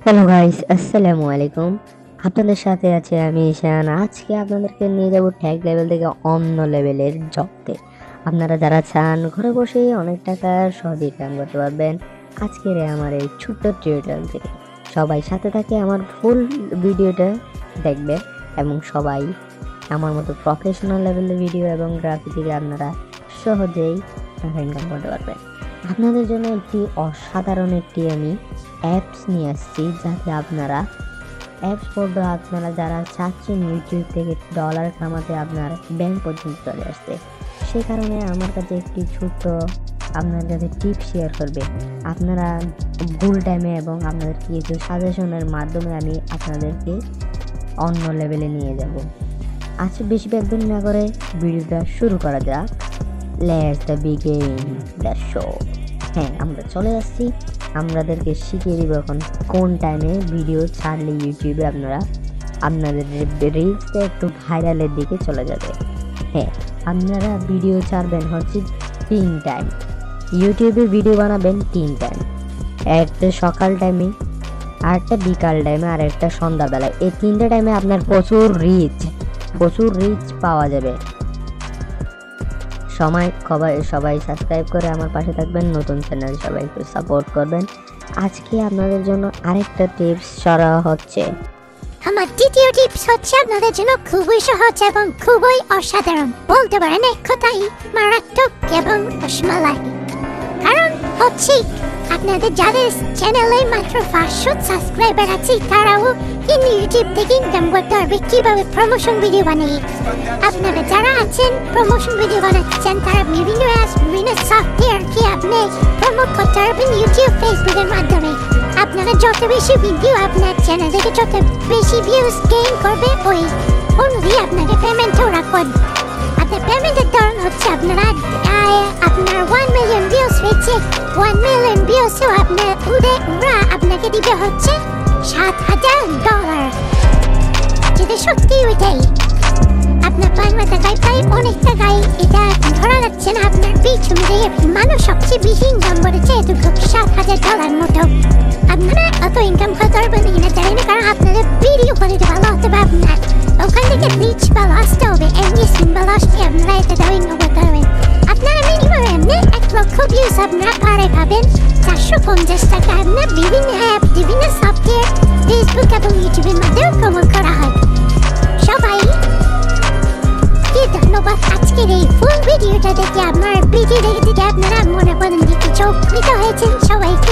Hello guys, আসসালামু আলাইকুম। আপনাদের সাথে আছে আমি ঈশান। আজকে আপনাদেরকে নিয়ে যাব ট্যাগ লেভেল থেকে অন্য লেভেলের জবতে। আপনারা যারা চান ঘরে বসেই অনেক টাকা সহজে ইনকাম করতে পারবেন আজকের আমার এই ছোট্ট টিউটোরিয়াল থেকে। সবাই সাথে থাকে, আমার ফুল ভিডিওটা দেখবে এবং সবাই আমার মতো প্রফেশনাল লেভেলের ভিডিও এবং গ্রাফিক থেকে আপনারা সহজেই টাকা ইনকাম করতে পারবেন। আপনাদের জন্য একটি অসাধারণ আমি অ্যাপস নিয়ে আসছি, যাতে আপনারা অ্যাপস পড়বে। আপনারা যারা চাচ্ছেন ইউটিউব থেকে ডলার কামাতে আপনার ব্যাংক পর্যন্ত চলে আসতে, সে কারণে আমার কাছে একটি ছোট্ট আপনার কাছে টিপস শেয়ার করবে। আপনারা ভুল টাইমে এবং আপনাদের কিছু সাজেশনের মাধ্যমে আমি আপনাদেরকে অন্য লেভেলে নিয়ে যাব। আজকে বেশি ব্যাকগ্রাউন্ড না করে ভিডিওটা শুরু করা যাক। Let's begin the show. হ্যাঁ, আমরা চলে আসছি। আমাদেরকে শিখিয়ে দিব এখন কোন টাইমে ভিডিও ছাড়লে ইউটিউবে আপনাদের রিলসটা একটু ভাইরালের দিকে চলে যাবে। হ্যাঁ, আপনারা ভিডিও ছাড়বেন হচ্ছে 3 টাইম। ইউটিউবে ভিডিও বানাবেন 3 টাইম, একটা সকাল টাইমে, আরেকটা বিকাল টাইমে, আর একটা সন্ধ্যাবেলায়। এই 3টে টাইমে আপনার প্রচুর রিচ পাওয়া যাবে। সবাই সাবস্ক্রাইব করে আমার পাশে থাকবেন। নতুন চ্যানেল সবাই একটু সাপোর্ট করবেন। আজকে আপনাদের জন্য আরেকটা টিপস ছাড়া হচ্ছে। আমার দ্বিতীয় টিপস হচ্ছে আপনাদের জন্য খুবই সহজ এবং খুবই অসাধারণ, বলতে পারেন এক কথাই মারাত্মক এবং রসমালাই। কারণ হচ্ছে আপনাদের যাদের চ্যানেলে মাত্র 500 সাবস্ক্রাইবার আছে, তারাও কিন্তু ইউটিউব থেকে ইনকাম করতে পারবে কিভাবে প্রমোশন ভিডিও বানিয়ে। আপনারা যারা আছেন প্রমোশন ভিডিও বানাচ্ছেন, তারা বিভিন্ন সফটওয়্যার কি আপনি প্রমোট করতে পারবেন ইউটিউব, ফেসবুকের মাধ্যমে। আপনারা যত বেশি ভিডিও আপনার চ্যানেল থেকে যত বেশি ভিউজ গেইন করবে, ওই অনুযায়ী আপনাকে পেমেন্টও রাখবেন। আপনার পেমেন্টের ধরন হচ্ছে আপনার 1 মিলিয়ন ভিউজ হয়েছে, 1 মিলিয়ন ভিউজও ওরা আপনাকে দিবে হচ্ছে $7,000। যেটা সত্যি ওইটাই আপনার বাংলা টাকায় প্রায় অনেক টাকায় এটা ধরা যাচ্ছে না। আপনার পিছনে মানুষ সবচেয়ে বেশি ইনকাম করেছে এটুকু $7,000 মতো। আপনারা অত ইনকাম করতে পারবেন কিনা জানি না, কারণ আপনাদের ভিডিও কোয়ালিটি ভালো হতে হবে। আপনার ওখান থেকে রিচ ভালো আসতে হবে, এমনি সিম্বল আসতে আপনারা এটাও ইনকাম করতে পারবেন। আপনারা মিনিমাম এমনি 1 লক্ষ ভিউজ আপনারা পারে পাবেন 450 টাকা। আপনার বিভিন্ন অ্যাপ, বিভিন্ন সফটওয়্যার, ফেসবুক এবং ইউটিউবের মাধ্যমে প্রমোট করা হয়। সবাই ধন্যবাদ আজকের এই ফুল ভিডিওটা দেখে। আমার ভিডিও দেখে আপনারা মনে করেন যে কিছু উপকৃত হয়েছেন, সবাইকে